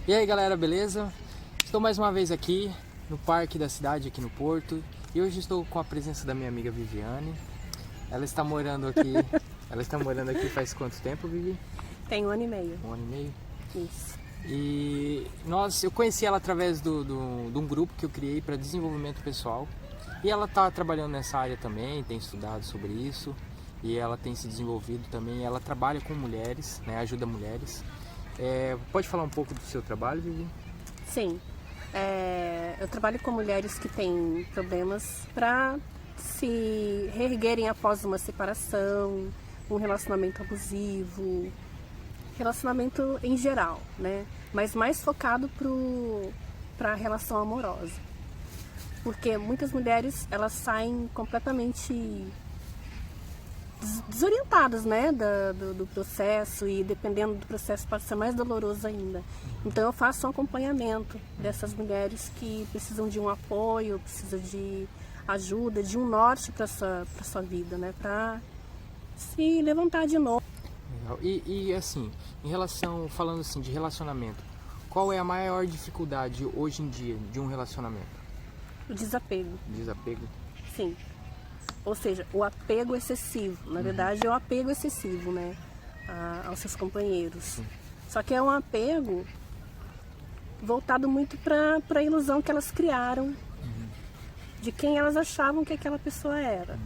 E aí galera, beleza? Estou mais uma vez aqui no parque da cidade, aqui no Porto. E hoje estou com a presença da minha amiga Viviane. Ela está morando aqui. Ela está morando aqui faz quanto tempo, Vivi? Tem 1 ano e meio. 1 ano e meio? Isso. E eu conheci ela através de um grupo que eu criei para desenvolvimento pessoal. E ela está trabalhando nessa área também, tem estudado sobre isso. E ela tem se desenvolvido também. Ela trabalha com mulheres, né, ajuda mulheres. Pode falar um pouco do seu trabalho, Vivi? Sim. Eu trabalho com mulheres que têm problemas para se reerguerem após uma separação, um relacionamento abusivo, relacionamento em geral, né? Mas mais focado para a relação amorosa. Porque muitas mulheres, elas saem completamente desorientadas, né, do processo, e dependendo do processo pode ser mais doloroso ainda. Então eu faço um acompanhamento dessas mulheres que precisam de um apoio, precisam de ajuda, de um norte para sua vida, né, para se levantar de novo. Legal. E assim, falando assim de relacionamento, qual é a maior dificuldade hoje em dia de um relacionamento? O desapego. Desapego? Sim. Ou seja, o apego excessivo. Na verdade, é o apego excessivo, né, aos seus companheiros. Sim. Só que é um apego voltado muito para a ilusão que elas criaram de quem elas achavam que aquela pessoa era.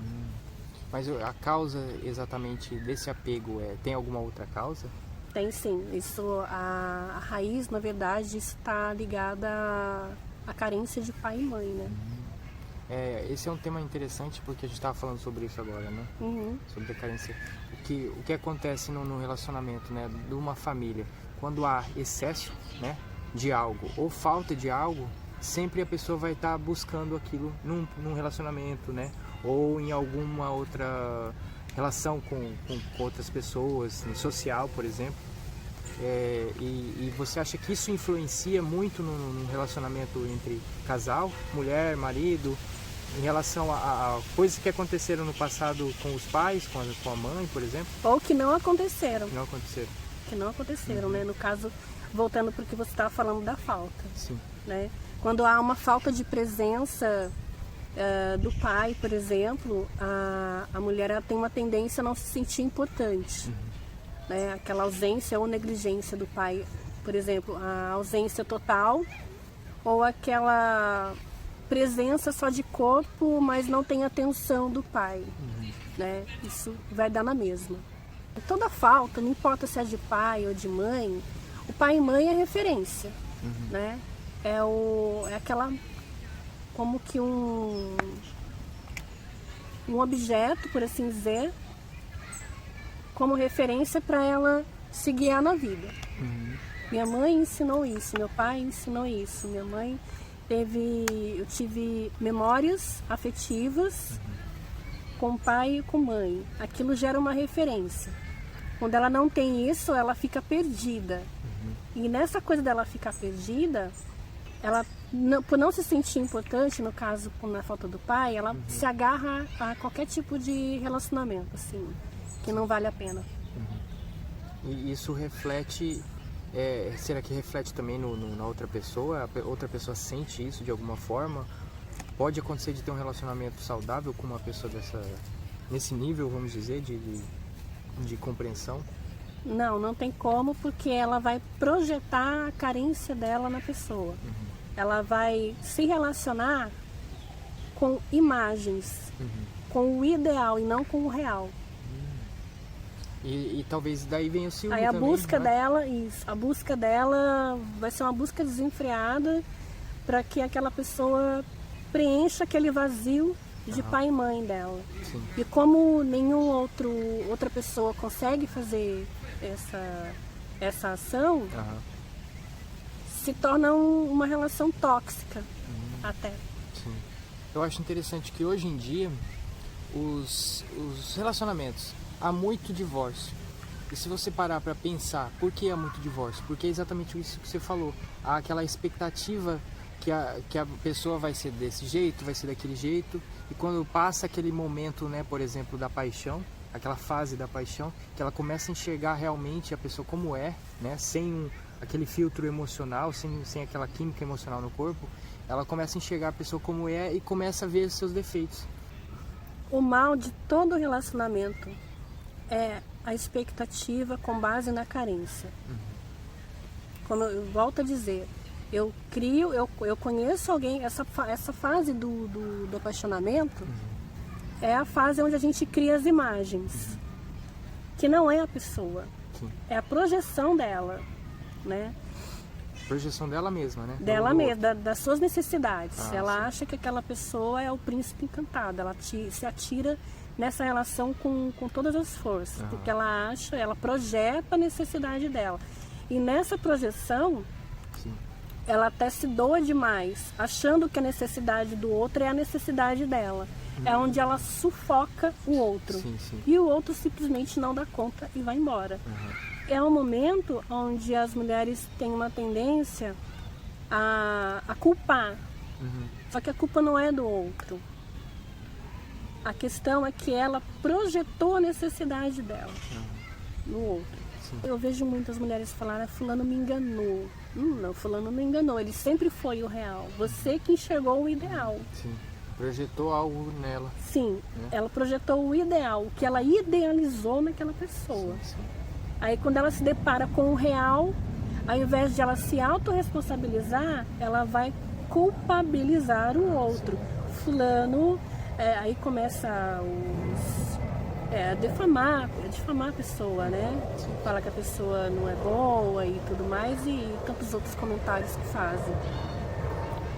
Mas a causa exatamente desse apego tem alguma outra causa? Tem sim. A raiz, na verdade, está ligada à carência de pai e mãe, né? Esse é um tema interessante porque a gente estava falando sobre isso agora, né? Sobre a carência. O que acontece no relacionamento, né, de uma família, quando há excesso, né, de algo ou falta de algo, sempre a pessoa vai estar buscando aquilo num relacionamento, né? Ou em alguma outra relação com outras pessoas, em social, por exemplo. E você acha que isso influencia muito no relacionamento entre casal, mulher, marido, em relação a coisas que aconteceram no passado com os pais, com a mãe, por exemplo? Ou que não aconteceram. Que não aconteceram. Que não aconteceram, né? No caso, voltando para o que você estava falando da falta. Sim. Né? Quando há uma falta de presença do pai, por exemplo, a mulher ela tem uma tendência a não se sentir importante. Né? Aquela ausência ou negligência do pai, por exemplo, a ausência total, ou aquela presença só de corpo, mas não tem atenção do pai. Né? Isso vai dar na mesma. Toda falta, não importa se é de pai ou de mãe, o pai e mãe é referência. Né? É aquela, como que um objeto, por assim dizer, como referência para ela se guiar na vida. Minha mãe ensinou isso, meu pai ensinou isso, eu tive memórias afetivas com pai e com mãe. Aquilo gera uma referência. Quando ela não tem isso, ela fica perdida. E nessa coisa dela ficar perdida, ela, por não se sentir importante, no caso, na falta do pai, ela se agarra a qualquer tipo de relacionamento, assim, que não vale a pena. E isso reflete, será que reflete também na outra pessoa? A outra pessoa sente isso de alguma forma? Pode acontecer de ter um relacionamento saudável com uma pessoa nesse nível, vamos dizer, de compreensão? Não tem como, porque ela vai projetar a carência dela na pessoa. Ela vai se relacionar com imagens, com o ideal e não com o real. E talvez daí venha o ciúme também. Aí a busca dela vai ser uma busca desenfreada para que aquela pessoa preencha aquele vazio de pai e mãe dela. Sim. E como outra pessoa consegue fazer essa ação, se torna uma relação tóxica até. Sim. Eu acho interessante que hoje em dia os relacionamentos, há muito divórcio. E se você parar para pensar por que há muito divórcio, porque é exatamente isso que você falou. Há aquela expectativa que a pessoa vai ser desse jeito, vai ser daquele jeito, e quando passa aquele momento, né, por exemplo, da paixão, aquela fase da paixão, que ela começa a enxergar realmente a pessoa como é, né, sem aquele filtro emocional, sem aquela química emocional no corpo, ela começa a enxergar a pessoa como é e começa a ver seus defeitos. O mal de todo relacionamento é a expectativa com base na carência. Como eu volto a dizer, eu conheço alguém, essa fase do apaixonamento é a fase onde a gente cria as imagens, que não é a pessoa, é a projeção dela, né? Projeção dela mesma, né? Dela mesma, das suas necessidades. Ela sim. acha que aquela pessoa é o príncipe encantado, ela se atira nessa relação com todas as forças, porque ela acha, ela projeta a necessidade dela. E nessa projeção, sim. ela até se doa demais, achando que a necessidade do outro é a necessidade dela. É onde ela sufoca o outro. Sim, sim. E o outro simplesmente não dá conta e vai embora. É um momento onde as mulheres têm uma tendência a culpar. Só que a culpa não é do outro. A questão é que ela projetou a necessidade dela no outro. Sim. Eu vejo muitas mulheres falarem, fulano me enganou. Não, fulano não enganou, ele sempre foi o real. Você que enxergou o ideal. Sim. Projetou algo nela. Sim, ela projetou o ideal, o que ela idealizou naquela pessoa. Sim. Aí quando ela se depara com o real, ao invés de ela se autorresponsabilizar, ela vai culpabilizar o outro. Fulano, aí começa a difamar a pessoa, né? Fala que a pessoa não é boa e tudo mais, e tantos outros comentários que fazem.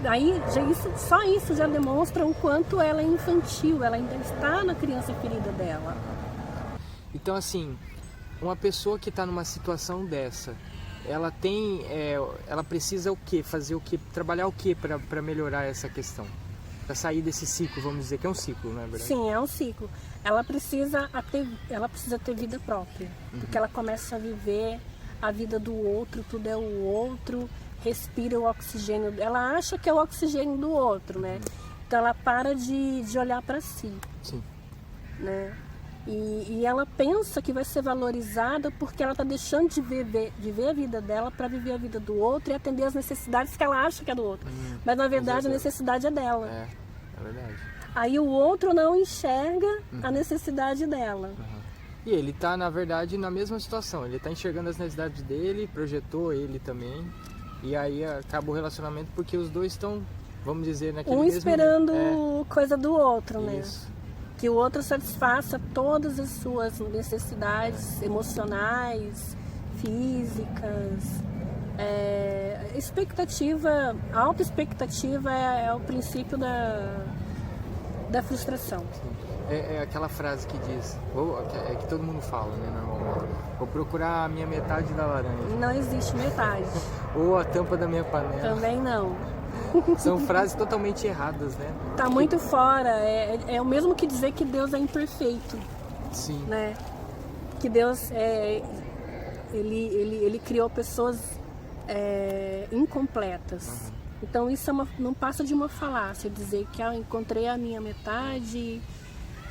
Aí, só isso já demonstra o quanto ela é infantil, ela ainda está na criança ferida dela. Então, assim, uma pessoa que está numa situação dessa, ela ela precisa o quê? Fazer o quê? Trabalhar o quê para melhorar essa questão? Para sair desse ciclo, vamos dizer, que é um ciclo, não é verdade? Sim, é um ciclo. Ela precisa ter vida própria, porque ela começa a viver a vida do outro, tudo é o outro, respira o oxigênio. Ela acha que é o oxigênio do outro, né? Então ela para de olhar para si. Sim. Né? E ela pensa que vai ser valorizada porque ela está deixando de viver a vida dela para viver a vida do outro e atender as necessidades que ela acha que é do outro. Mas na verdade a necessidade é dela. É verdade. Aí o outro não enxerga a necessidade dela. E ele está, na verdade, na mesma situação. Ele está enxergando as necessidades dele, projetou ele também. E aí acaba o relacionamento porque os dois estão, vamos dizer, naquele mesmo... esperando coisa do outro, né? Isso. Que o outro satisfaça todas as suas necessidades emocionais, físicas. A autoexpectativa é o princípio da frustração. É aquela frase que diz, que todo mundo fala, né, normalmente. Vou procurar a minha metade da laranja. Não existe metade. Ou a tampa da minha panela. Também não. São frases totalmente erradas, né? Tá muito fora. É o mesmo que dizer que Deus é imperfeito. Sim. Né? Que Deus ele criou pessoas incompletas. Então isso não passa de uma falácia, dizer que eu encontrei a minha metade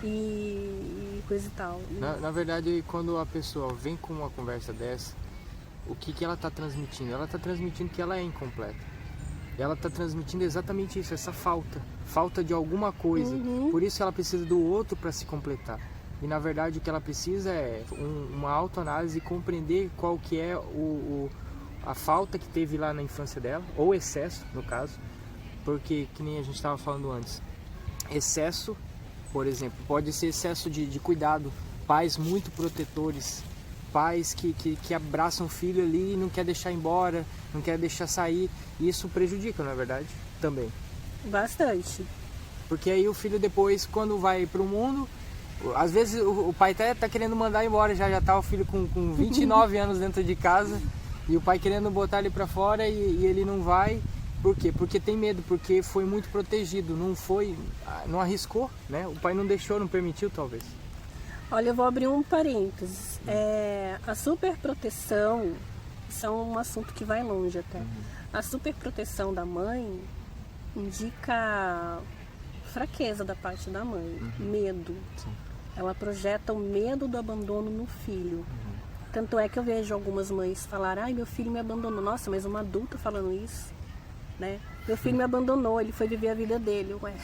e coisa e tal. Na verdade, quando a pessoa vem com uma conversa dessa, o que ela está transmitindo? Ela está transmitindo que ela é incompleta. Ela está transmitindo exatamente isso, essa falta de alguma coisa. Por isso ela precisa do outro para se completar. E na verdade o que ela precisa é uma autoanálise e compreender qual que é a falta que teve lá na infância dela, ou excesso no caso, porque que nem a gente estava falando antes. Excesso, por exemplo, pode ser excesso de cuidado, pais muito protetores, pais que abraçam o filho ali e não quer deixar embora, não quer deixar sair. E isso prejudica, não é verdade? Também. Bastante. Porque aí o filho depois, quando vai para o mundo, às vezes o pai tá querendo mandar embora, já tá o filho com 29 anos dentro de casa, e o pai querendo botar ele para fora e ele não vai. Por quê? Porque tem medo, porque foi muito protegido, não arriscou, né? O pai não deixou, não permitiu talvez. Olha, eu vou abrir um parênteses. A superproteção, isso é um assunto que vai longe até. A superproteção da mãe indica fraqueza da parte da mãe, medo. Sim. Ela projeta o medo do abandono no filho. Tanto é que eu vejo algumas mães falar, ai, meu filho me abandonou. Nossa, mas uma adulta falando isso, né? Meu filho me abandonou, ele foi viver a vida dele. Ué.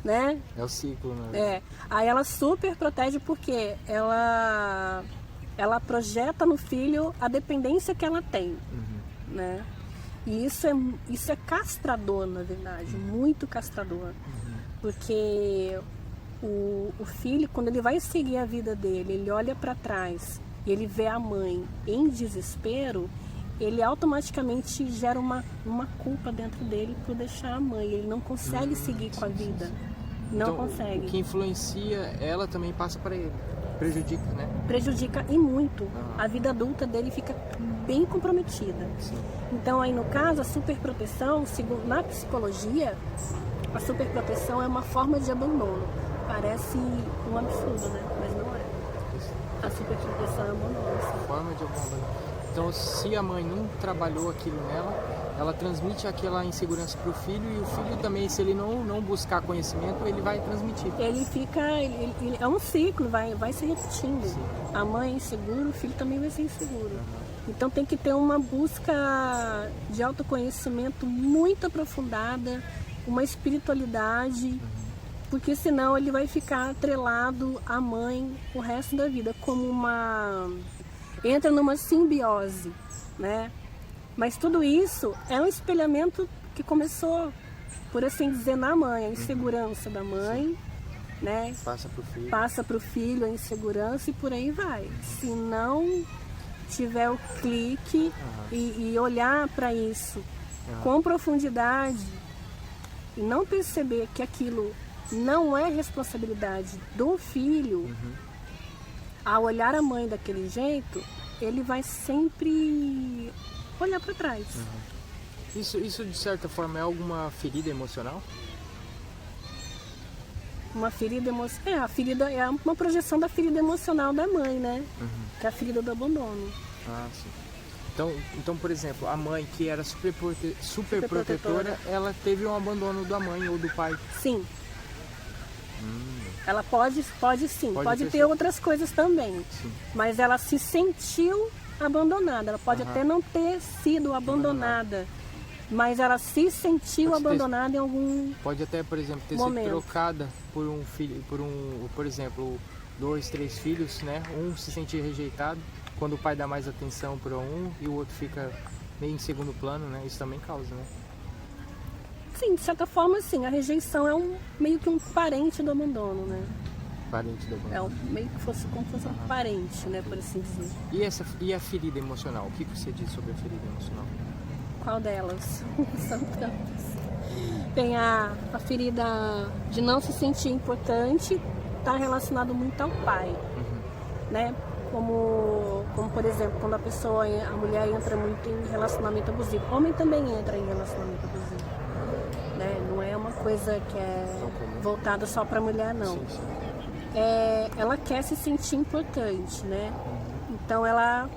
Né? É o ciclo, né? Aí ela super protege porque ela projeta no filho a dependência que ela tem, né? E isso é castrador, na verdade, muito castrador. Porque o filho, quando ele vai seguir a vida dele, ele olha para trás e ele vê a mãe em desespero, ele automaticamente gera uma culpa dentro dele por deixar a mãe. Ele não consegue seguir com a vida. Não então, consegue. O que influencia ela também passa para ele. Prejudica, né? Prejudica e muito. A vida adulta dele fica bem comprometida. Sim. Então aí no caso, a superproteção, na psicologia, a superproteção é uma forma de abandono. Parece um absurdo, né? Mas não é. A superproteção é abandono. Forma de abandono. Então, se a mãe não trabalhou aquilo nela, ela transmite aquela insegurança para o filho, e o filho também, se ele não buscar conhecimento, ele vai transmitir. Ele fica, ele é um ciclo, vai se repetindo. Sim. A mãe é insegura, o filho também vai ser inseguro. Então tem que ter uma busca de autoconhecimento muito aprofundada, uma espiritualidade, porque senão ele vai ficar atrelado à mãe o resto da vida, como entra numa simbiose, né? Mas tudo isso é um espelhamento que começou, por assim dizer, na mãe, a insegurança da mãe, né? Passa para o filho a insegurança e por aí vai. Se não tiver o clique e olhar para isso com profundidade e não perceber que aquilo não é responsabilidade do filho, ao olhar a mãe daquele jeito, ele vai sempre olhar para trás. Isso de certa forma é alguma ferida emocional? Uma ferida emocional. A ferida é uma projeção da ferida emocional da mãe, né? Que é a ferida do abandono. Ah, sim. Então, por exemplo, a mãe que era super protetora, ela teve um abandono da mãe ou do pai? Sim. Ela pode sim, pode ter outras coisas também. Sim. Mas ela se sentiu abandonada. Ela pode até não ter sido abandonada, mas ela se sentiu abandonada em algum Pode até, por exemplo, ter sido trocada por um filho, por exemplo, 2, 3 filhos, né? Um se sentir rejeitado quando o pai dá mais atenção para um e o outro fica meio em segundo plano, né? Isso também causa, né? Sim, de certa forma, sim. A rejeição é meio que um parente do abandono, né? Parente do abandono. Meio que como fosse um parente, né? Por assim dizer. E a ferida emocional? O que você diz sobre a ferida emocional? Qual delas? São tantas. Tem a ferida de não se sentir importante, está relacionado muito ao pai, né? Como por exemplo, quando a mulher entra muito em relacionamento abusivo. O homem também entra em relacionamento abusivo. Né? Não é uma coisa que é voltada só para a mulher, não. Sim, sim. Ela quer se sentir importante, né? Então ela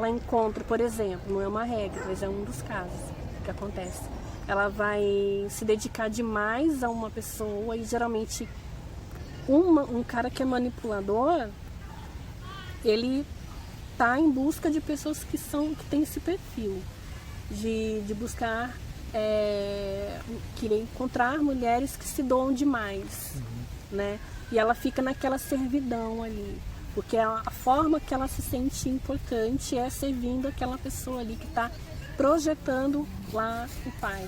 encontra, por exemplo, não é uma regra, mas é um dos casos que acontece. Ela vai se dedicar demais a uma pessoa e geralmente um cara que é manipulador, ele tá em busca de pessoas que têm esse perfil de buscar querer encontrar mulheres que se doam demais, né? E ela fica naquela servidão ali, porque a forma que ela se sente importante é servindo aquela pessoa ali que está projetando lá o pai.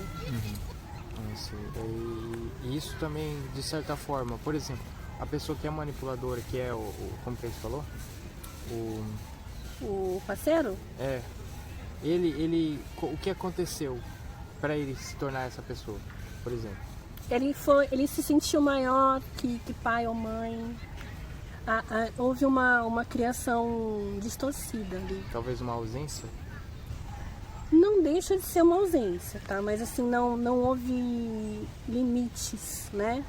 E isso também, de certa forma, por exemplo, a pessoa que é manipuladora, que é como que você falou? O parceiro? O que aconteceu para ele se tornar essa pessoa, por exemplo? Ele se sentiu maior que pai ou mãe. Houve uma criação distorcida ali. Talvez uma ausência? Não deixa de ser uma ausência, tá? Mas assim, não houve limites, né?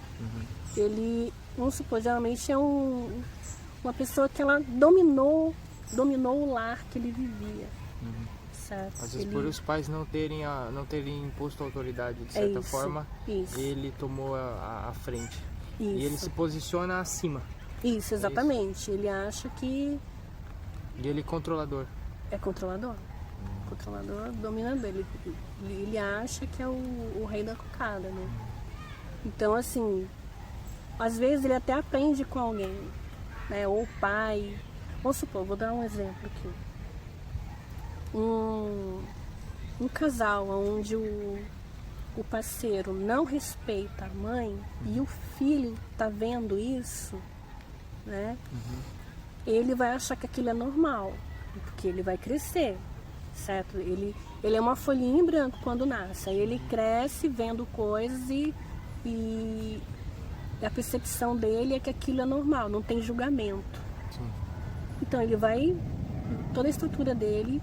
Ele, vamos supor, geralmente é uma pessoa que ela dominou o lar que ele vivia. Certo. Às vezes por os pais não terem imposto autoridade, de certa forma, ele tomou a frente. E ele se posiciona acima. Isso, exatamente. Ele acha que E ele é controlador? É controlador. Controlador, dominador. Ele acha que é o rei da cocada, né? Então, assim, às vezes ele até aprende com alguém, né? Ou o pai. Vamos supor, vou dar um exemplo aqui. Um casal onde o parceiro não respeita a mãe e o filho tá vendo isso, né? Ele vai achar que aquilo é normal, porque ele vai crescer, certo? Ele é uma folhinha em branco quando nasce, aí ele cresce vendo coisas e a percepção dele é que aquilo é normal, não tem julgamento. Sim. Então toda a estrutura dele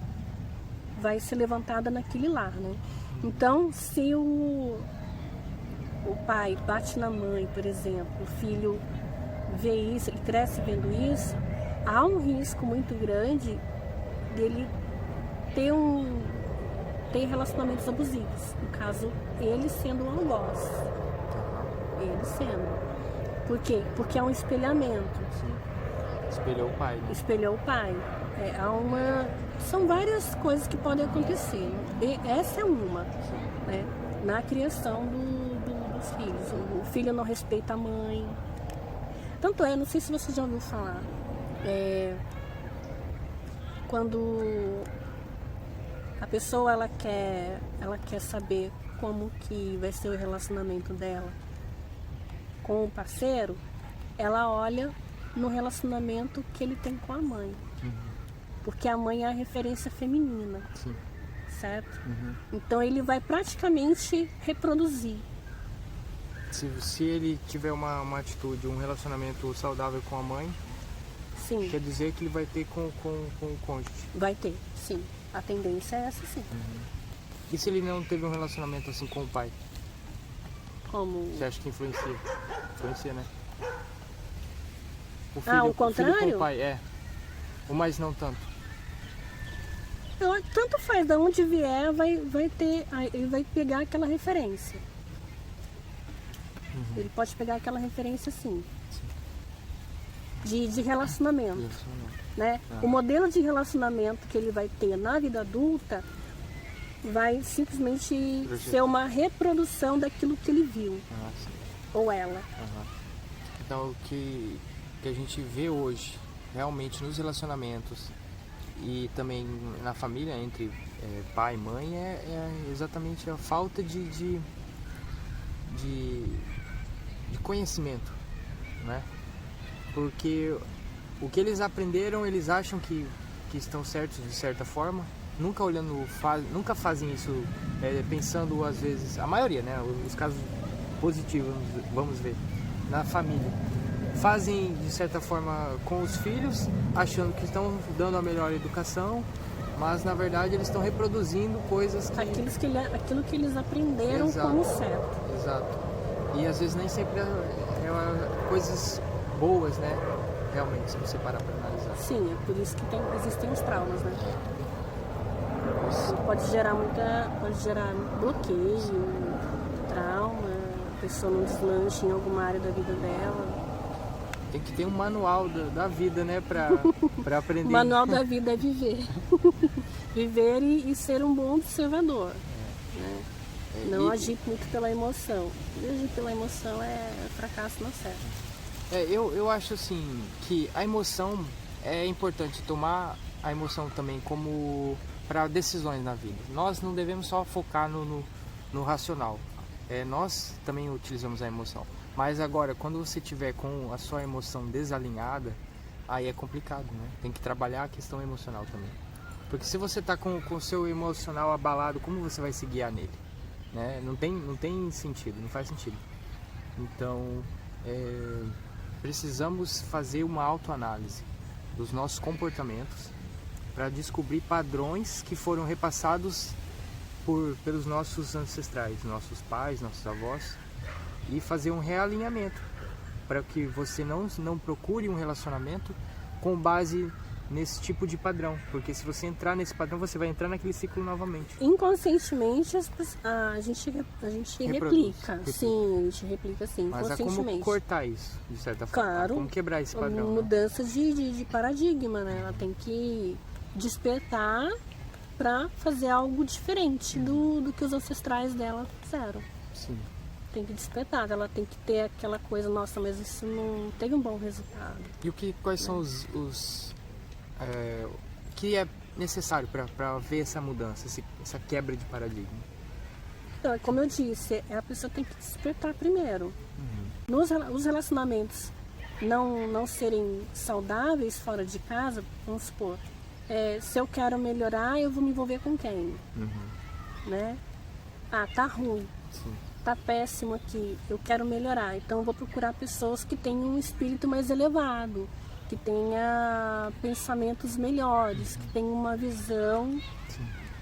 vai ser levantada naquele lar, né? Então, se o pai bate na mãe, por exemplo, o filho vê isso, ele cresce vendo isso, há um risco muito grande dele ter relacionamentos abusivos. No caso, ele sendo um algoz. Ele sendo. Por quê? Porque é um espelhamento. Sim. Espelhou o pai, né? Espelhou o pai. São várias coisas que podem acontecer. E essa é uma, né? Na criação dos filhos. O filho não respeita a mãe. Tanto não sei se você já ouviu falar, quando a pessoa ela quer saber como que vai ser o relacionamento dela com o parceiro, ela olha no relacionamento que ele tem com a mãe. Porque a mãe é a referência feminina. Sim. Certo? Então ele vai praticamente reproduzir. Se ele tiver uma atitude, um relacionamento saudável com a mãe, sim, quer dizer que ele vai ter com o cônjuge? Vai ter, sim. A tendência é essa, sim. E se ele não teve um relacionamento assim com o pai? Como? Você acha que influencia? Influencia, né? O filho contrário? Com o pai, ou mais não tanto? Tanto faz, de onde vier, ele vai pegar aquela referência. Ele pode pegar aquela referência, sim. De relacionamento. Né? O modelo de relacionamento que ele vai ter na vida adulta vai simplesmente ser uma reprodução daquilo que ele viu. Ou ela. Então, o que a gente vê hoje, realmente, nos relacionamentos e também na família, entre pai e mãe, é exatamente a falta de conhecimento, né? Porque o que eles aprenderam, eles acham que estão certos de certa forma, nunca fazem isso pensando, às vezes, a maioria, né? Os casos positivos, vamos ver, na família. Fazem de certa forma com os filhos, achando que estão dando a melhor educação, mas na verdade eles estão reproduzindo coisas que... Aquilo que eles aprenderam. Exato. Como certo. Exato. E às vezes nem sempre coisas boas, né? Realmente, se você parar para analisar. Sim, é por isso que existem os traumas, né? Pode gerar bloqueio, trauma, a pessoa não deslancha em alguma área da vida dela. Tem que ter um manual da vida, né, para aprender. O manual da vida é viver. Viver e ser um bom observador. Né? Não agir muito pela emoção. Agir pela emoção é fracasso na certa. Eu acho assim que a emoção é importante, tomar a emoção também como para decisões na vida. Nós não devemos só focar no racional. Nós também utilizamos a emoção. Mas agora, quando você tiver com a sua emoção desalinhada, aí é complicado, né? Tem que trabalhar a questão emocional também. Porque se você está com o seu emocional abalado, como você vai se guiar nele? Né? Não tem sentido, não faz sentido. Então, precisamos fazer uma autoanálise dos nossos comportamentos para descobrir padrões que foram repassados pelos nossos ancestrais, nossos pais, nossos avós, e fazer um realinhamento para que você não procure um relacionamento com base nesse tipo de padrão, porque se você entrar nesse padrão, você vai entrar naquele ciclo novamente. Inconscientemente a gente replica. Sim, a gente replica sim, mas há como cortar isso, de certa forma? Claro. Como quebrar esse padrão? Mudança de paradigma, né? Ela tem que despertar para fazer algo diferente do que os ancestrais dela fizeram. Sim. Tem que despertar, ela tem que ter aquela coisa, nossa, mas isso não teve um bom resultado. E quais são o que é necessário para ver essa mudança, essa quebra de paradigma? Então, como eu disse, a pessoa tem que despertar primeiro. Os relacionamentos não serem saudáveis fora de casa, vamos supor, se eu quero melhorar, eu vou me envolver com quem? Né? Ah, tá ruim. Sim. Tá péssimo aqui, eu quero melhorar, então eu vou procurar pessoas que tenham um espírito mais elevado, que tenha pensamentos melhores, que tenha uma visão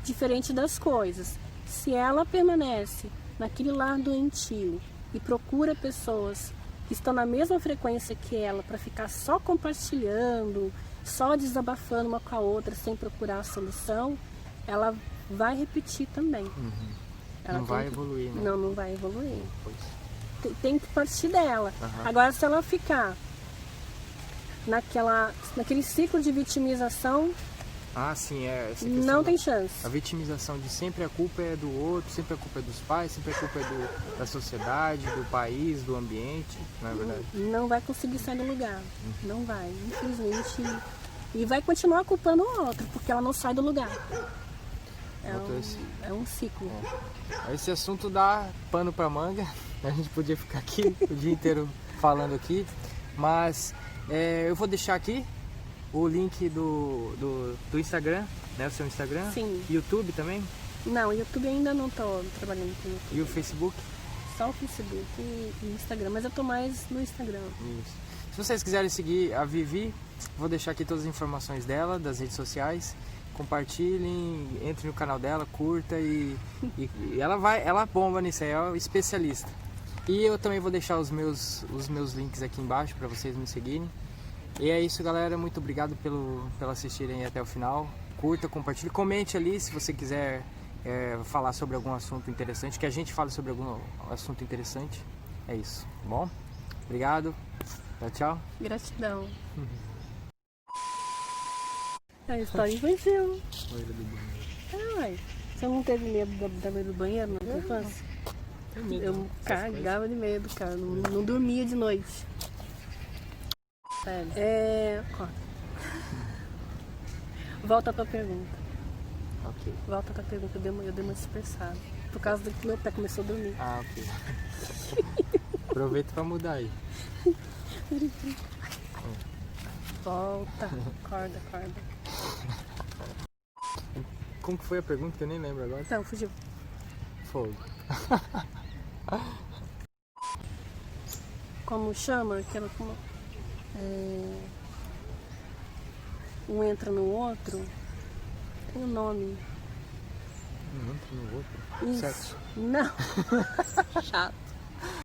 diferente das coisas. Se ela permanece naquele lar doentio e procura pessoas que estão na mesma frequência que ela para ficar só compartilhando, só desabafando uma com a outra sem procurar a solução, ela vai repetir também. Não vai evoluir, né? Não vai evoluir. Tem que partir dela. Agora, se ela ficar naquele ciclo de vitimização, sim, essa não tem chance. A vitimização de sempre a culpa é do outro, sempre a culpa é dos pais, sempre a culpa é da sociedade, do país, do ambiente, não é verdade? Não vai conseguir sair do lugar. Não vai, infelizmente. E vai continuar culpando o outro, porque ela não sai do lugar. É um ciclo. Esse assunto dá pano pra manga. A gente podia ficar aqui o dia inteiro falando aqui. Mas eu vou deixar aqui o link do Instagram, né? O seu Instagram. Sim. YouTube também? Não, YouTube ainda não estou trabalhando com YouTube. E o Facebook? Só o Facebook e Instagram, mas eu tô mais no Instagram. Isso. Se vocês quiserem seguir a Vivi, vou deixar aqui todas as informações dela, das redes sociais. Compartilhem, entre no canal dela, curta e ela bomba nisso aí, é especialista. E eu também vou deixar os meus links aqui embaixo para vocês me seguirem. E é isso, galera, muito obrigado pelo assistirem até o final. Curta, compartilhe, comente ali se você quiser falar sobre algum assunto interessante, que a gente fale sobre algum assunto interessante. É isso, tá bom? Obrigado, tchau. Gratidão. A história infantil. Loira do banheiro. Ué, você não teve medo da loira do banheiro na tua infância? Eu cagava de medo, cara. Não dormia de noite. Sério. Volta à tua pergunta. Ok. Volta à tua pergunta. Eu dei uma dispersada. Por causa do que meu pé começou a dormir. Ok. Aproveita pra mudar aí. Volta. Acorda. Como que foi a pergunta que eu nem lembro agora? Então, fugiu. Fogo. Como chama? Aquela como... um entra no outro. Tem um nome. Um entra no outro? Isso. Sexo. Não. Chato.